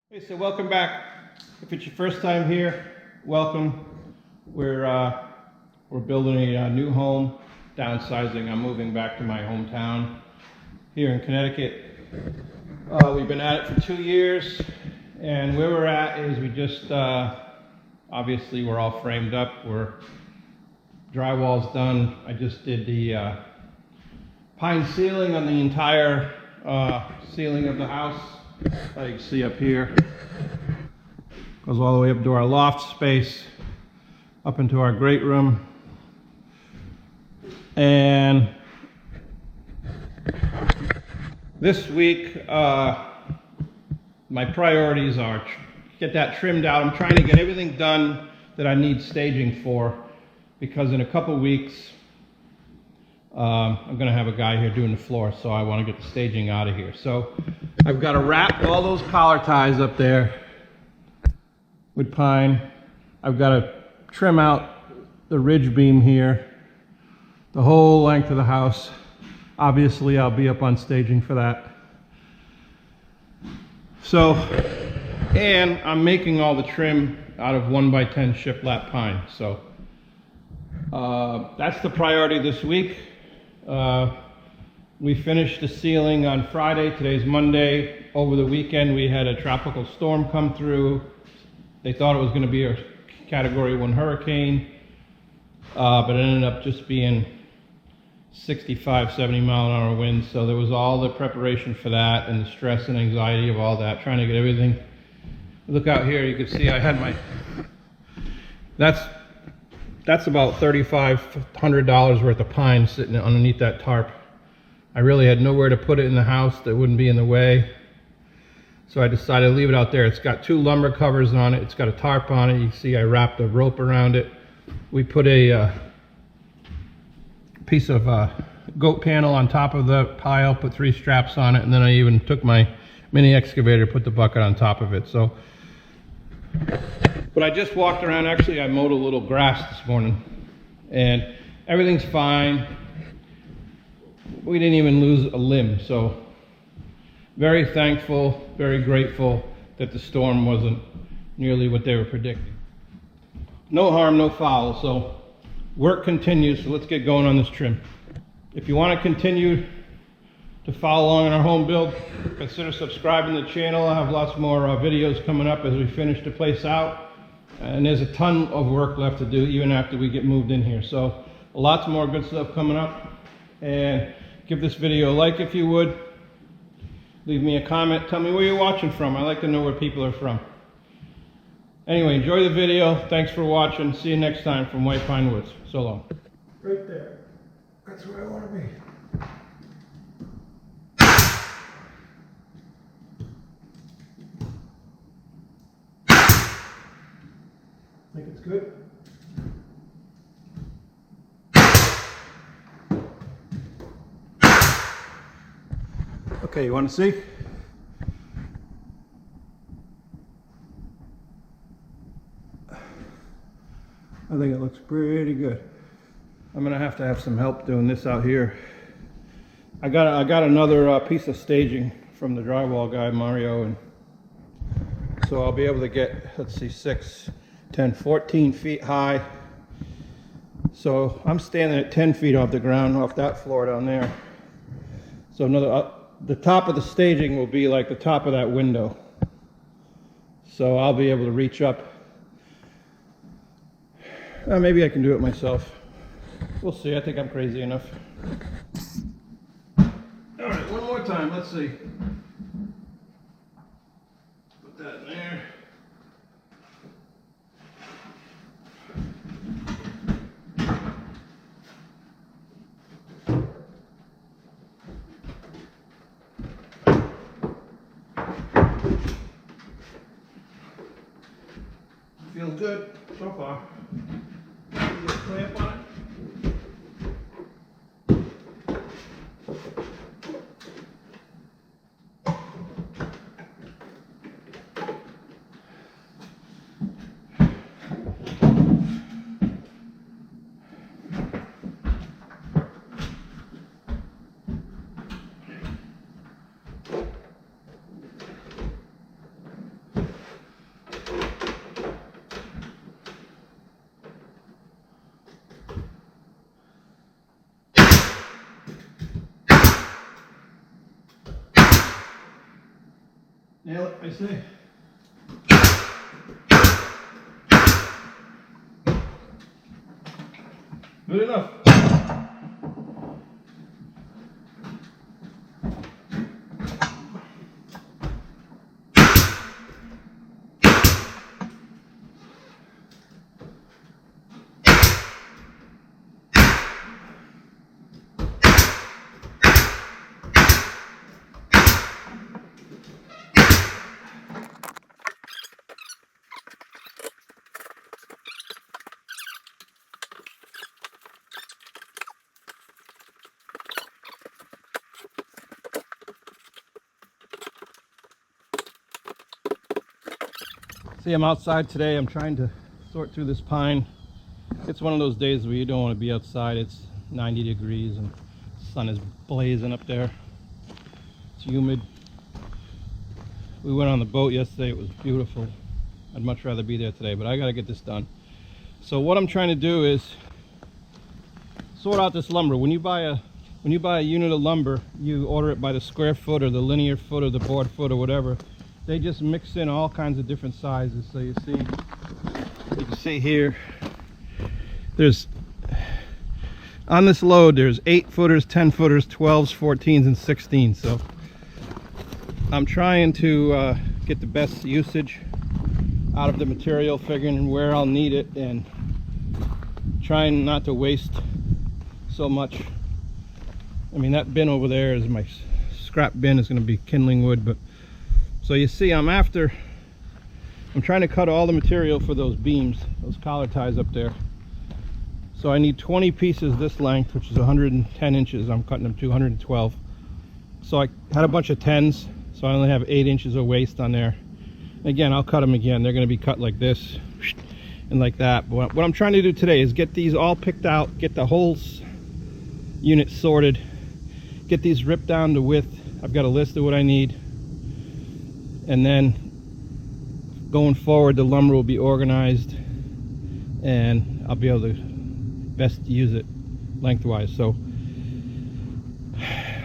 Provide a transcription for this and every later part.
Hey, so welcome back. If it's your first time here, welcome. We're building a new home, downsizing. I'm moving back to my hometown here in Connecticut. We've been at it for 2 years, and where we're at is we just obviously we're all framed up. Drywall's done. I just did the pine ceiling on the entire ceiling of the house. You can see up here, goes all the way up to our loft space, up into our great room. And this week, my priorities are get that trimmed out. I'm trying to get everything done that I need staging for, because in a couple weeks, I'm going to have a guy here doing the floor, so I want to get the staging out of here. So I've got to wrap all those collar ties up there with pine. I've got to trim out the ridge beam here, the whole length of the house. Obviously, I'll be up on staging for that. So, and I'm making all the trim out of 1x10 shiplap pine. So that's the priority this week. We finished the ceiling on Friday. Today's Monday. Over the weekend we had a tropical storm come through. They thought it was going to be a Category 1 hurricane, but it ended up just being 65, 70 mile an hour winds. So there was all the preparation for that and the stress and anxiety of all that, trying to get everything. Look out here, you can see I had my, that's about $3,500 worth of pine sitting underneath that tarp. I really had nowhere to put it in the house that wouldn't be in the way, so I decided to leave it out there. It's got 2 lumber covers on it. It's got a tarp on it. You can see I wrapped a rope around it. We put a piece of goat panel on top of the pile, put 3 straps on it, and then I even took my mini excavator, put the bucket on top of it. So, but I just walked around. Actually, I mowed a little grass this morning, and everything's fine. We didn't even lose a limb, so very thankful, very grateful that the storm wasn't nearly what they were predicting. No harm, no foul, so work continues, so let's get going on this trim. If you want to continue to follow along in our home build, consider subscribing to the channel. I have lots more videos coming up as we finish the place out, and there's a ton of work left to do even after we get moved in here. So lots more good stuff coming up, and give this video a like if you would. Leave me a comment, tell me where you're watching from. I like to know where people are from. Anyway, enjoy the video. Thanks for watching. See you next time from White Pine Woods. So long. Right there. That's where I want to be. Think it's good? Okay, you want to see? I think it looks pretty good. I'm gonna have to have some help doing this out here. I got another piece of staging from the drywall guy, Mario, and so I'll be able to get, let's see, 6, 10, 14 feet high. So I'm standing at 10 feet off the ground, off that floor down there. So another, the top of the staging will be like the top of that window. So I'll be able to reach up. Maybe I can do it myself. We'll see. I think I'm crazy enough. All right, one more time. Let's see. Put that in there. Feels good so far. Put a clamp on it. I say. Good enough. See, I'm outside today. I'm trying to sort through this pine. It's one of those days where you don't want to be outside. It's 90 degrees and the sun is blazing up there. It's humid. We went on the boat yesterday. It was beautiful. I'd much rather be there today, but I got to get this done. So what I'm trying to do is sort out this lumber. When you buy a unit of lumber, you order it by the square foot or the linear foot or the board foot or whatever. They just mix in all kinds of different sizes. So you can see here, there's on this load there's 8 footers, 10 footers, 12s, 14s, and 16s. So I'm trying to get the best usage out of the material, figuring where I'll need it and trying not to waste so much. I mean, that bin over there is my scrap bin, is going to be kindling wood. But so you see, I'm trying to cut all the material for those beams, those collar ties up there. So I need 20 pieces this length, which is 110 inches. I'm cutting them to 112. So I had a bunch of 10s, so I only have 8 inches of waste on there. Again, I'll cut them again. They're going to be cut like this and like that. But what I'm trying to do today is get these all picked out, get the whole unit sorted, get these ripped down to width. I've got a list of what I need. And then going forward, the lumber will be organized and I'll be able to best use it lengthwise. So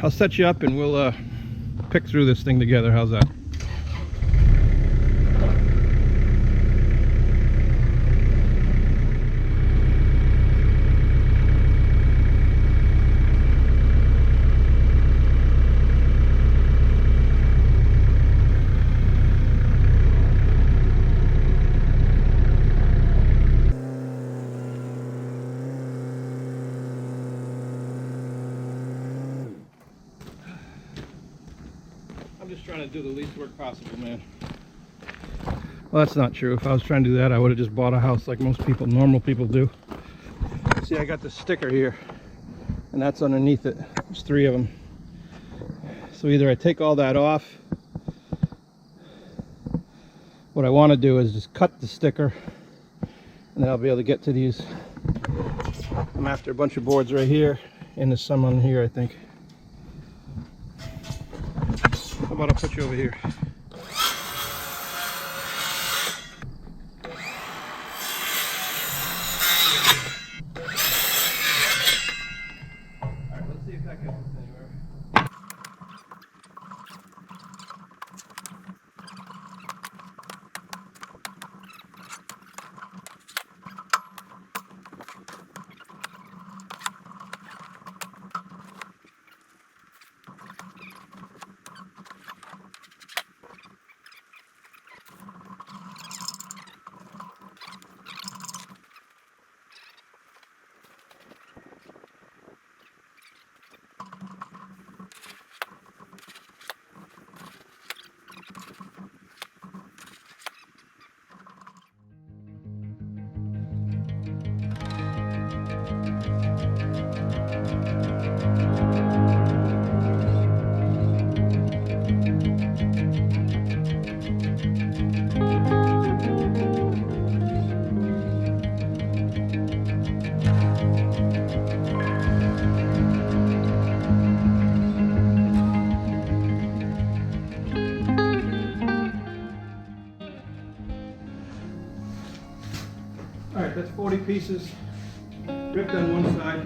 I'll set you up and we'll pick through this thing together. How's that? Just trying to do the least work possible, man. Well, that's not true. If I was trying to do that, I would have just bought a house like most people, normal people do. See, I got the sticker here and that's underneath it. There's 3 of them. So either I take all that off. What I want to do is just cut the sticker and then I'll be able to get to these. I'm after a bunch of boards right here and there's some on here, I think. How about I'll put you over here? Alright, let's see if that gets us anywhere. Alright, that's 40 pieces ripped on one side.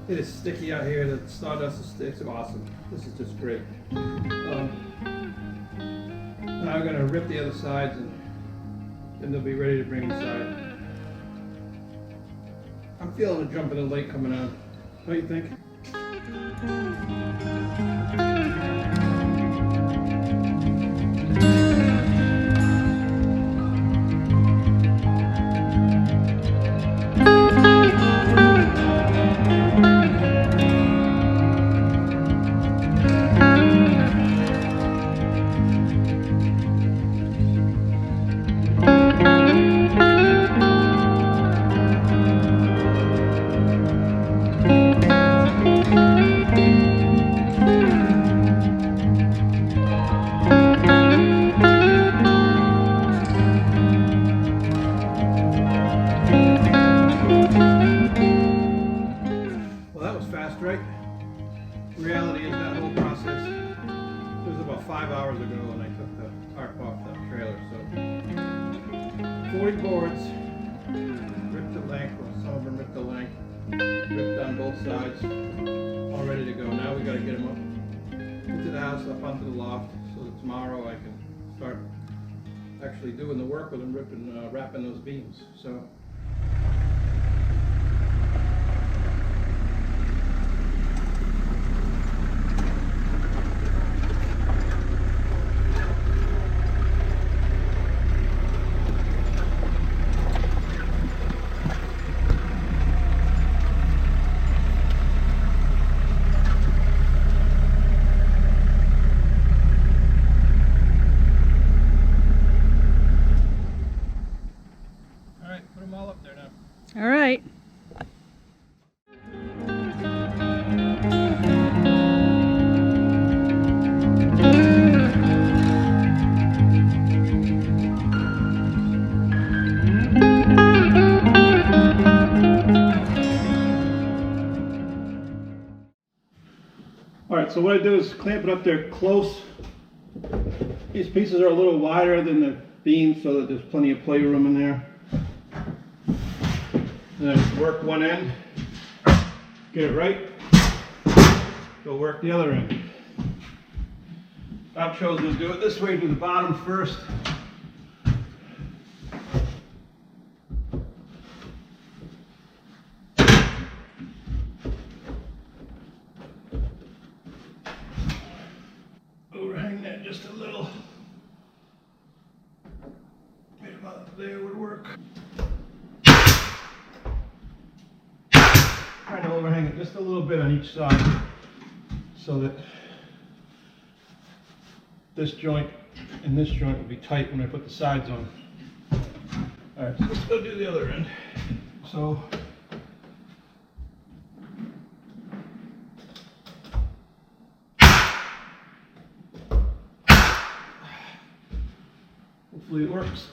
It is sticky out here. The sawdust is awesome. This is just great. Now I'm going to rip the other sides and then they'll be ready to bring inside. I'm feeling a jump in the lake coming on. What do you think? Right? The reality is that whole process was about 5 hours ago when I took the tarp off the trailer. So 40 boards, ripped the length, well, some of them ripped the length, ripped on both sides, all ready to go. Now we got to get them up into the house, up onto the loft, so that tomorrow I can start actually doing the work with them, wrapping those beams. So. All right. All right, so what I do is clamp it up there close. These pieces are a little wider than the beams so that there's plenty of play room in there. And then work one end, get it right, go work the other end. I've chosen to do it this way, do the bottom first. Overhang that just a little. Right about there would work. Trying to overhang it just a little bit on each side so that this joint and this joint will be tight when I put the sides on. Alright, so let's go do the other end. So hopefully it works.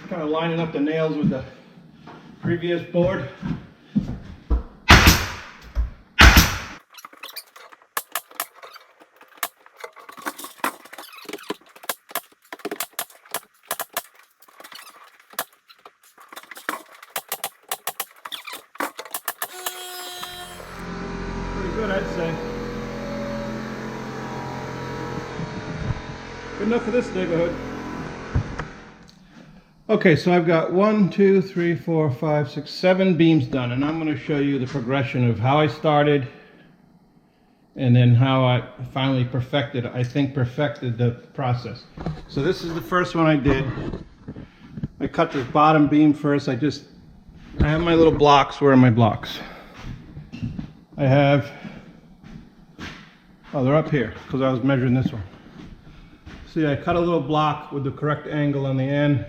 Kind of lining up the nails with the previous board. Pretty good, I'd say. Good enough for this neighborhood. Okay, so I've got 1, 2, 3, 4, 5, 6, 7 beams done, and I'm going to show you the progression of how I started and then how I finally perfected the process. So this is the first one I did. I cut this bottom beam first. I have my little blocks. Where are my blocks? I have, oh, they're up here because I was measuring this one. See, I cut a little block with the correct angle on the end,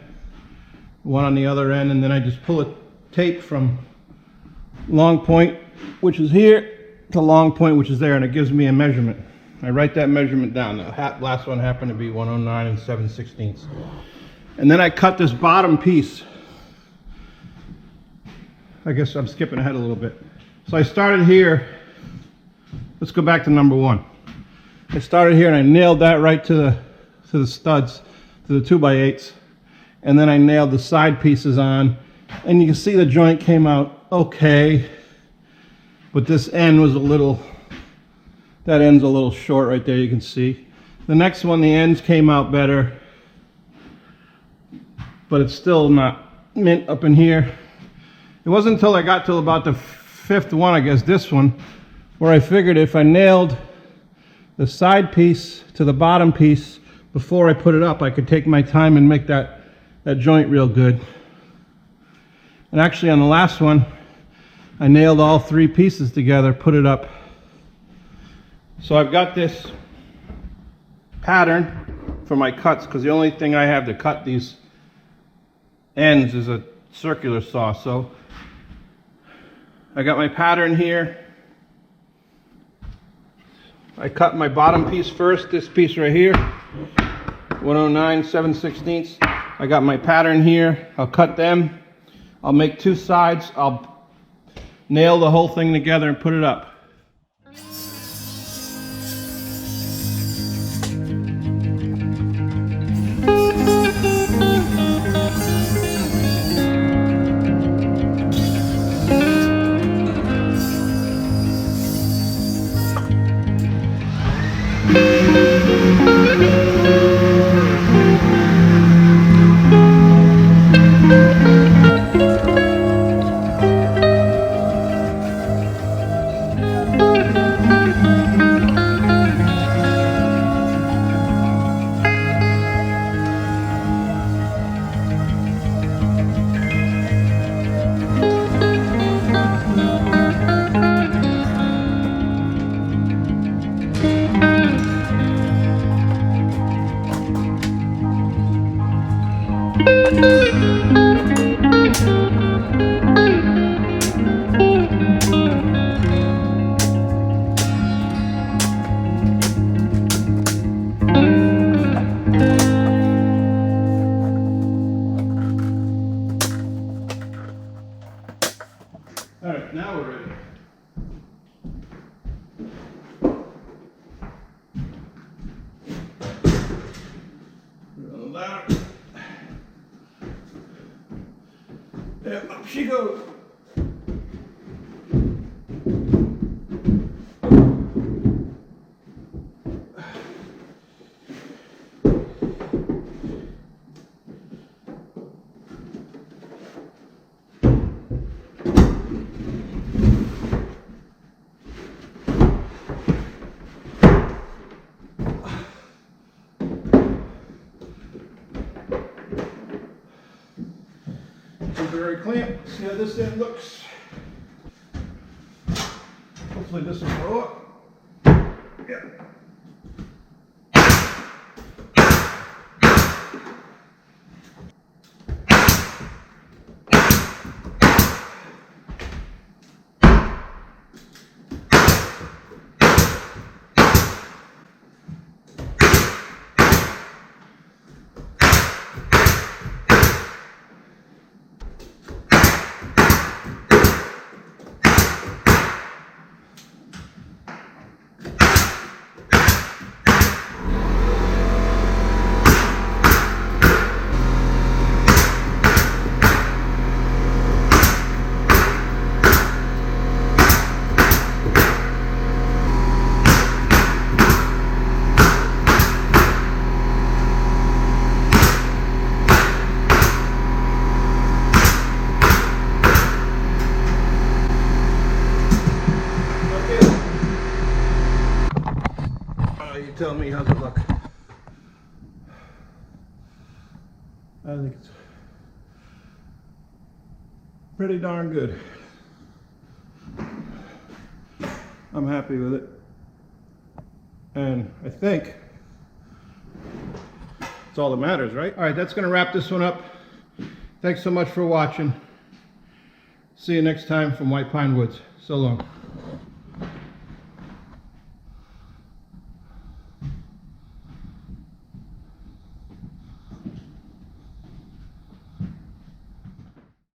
one on the other end, and then I just pull a tape from long point, which is here, to long point, which is there, and it gives me a measurement. I write that measurement down. The last one happened to be 109 and 7/16. And then I cut this bottom piece. I guess I'm skipping ahead a little bit. So I started here. Let's go back to number 1. I started here and I nailed that right to the studs, to the 2x8s. and then I nailed the side pieces on, and you can see the joint came out okay, but this end was a little, that end's a little short right there, you can see. The next one, the ends came out better, but it's still not mint up in here. It wasn't until I got to about the fifth one, I guess this one, where I figured if I nailed the side piece to the bottom piece before I put it up, I could take my time and make that joint real good. And actually on the last one, I nailed all three pieces together, put it up. So I've got this pattern for my cuts, because the only thing I have to cut these ends is a circular saw. So I got my pattern here. I cut my bottom piece first, this piece right here, 109 7/16. I got my pattern here. I'll cut them. I'll make two sides. I'll nail the whole thing together and put it up. All right, now we're ready. Put it on the ladder. Yeah, up she goes. Temporary clamp. See how this end looks. Hopefully this will go up. Yeah. You tell me, how's it look? I think it's pretty darn good. I'm happy with it. And I think it's all that matters, right? All right, that's going to wrap this one up. Thanks so much for watching. See you next time from White Pine Woods. So long.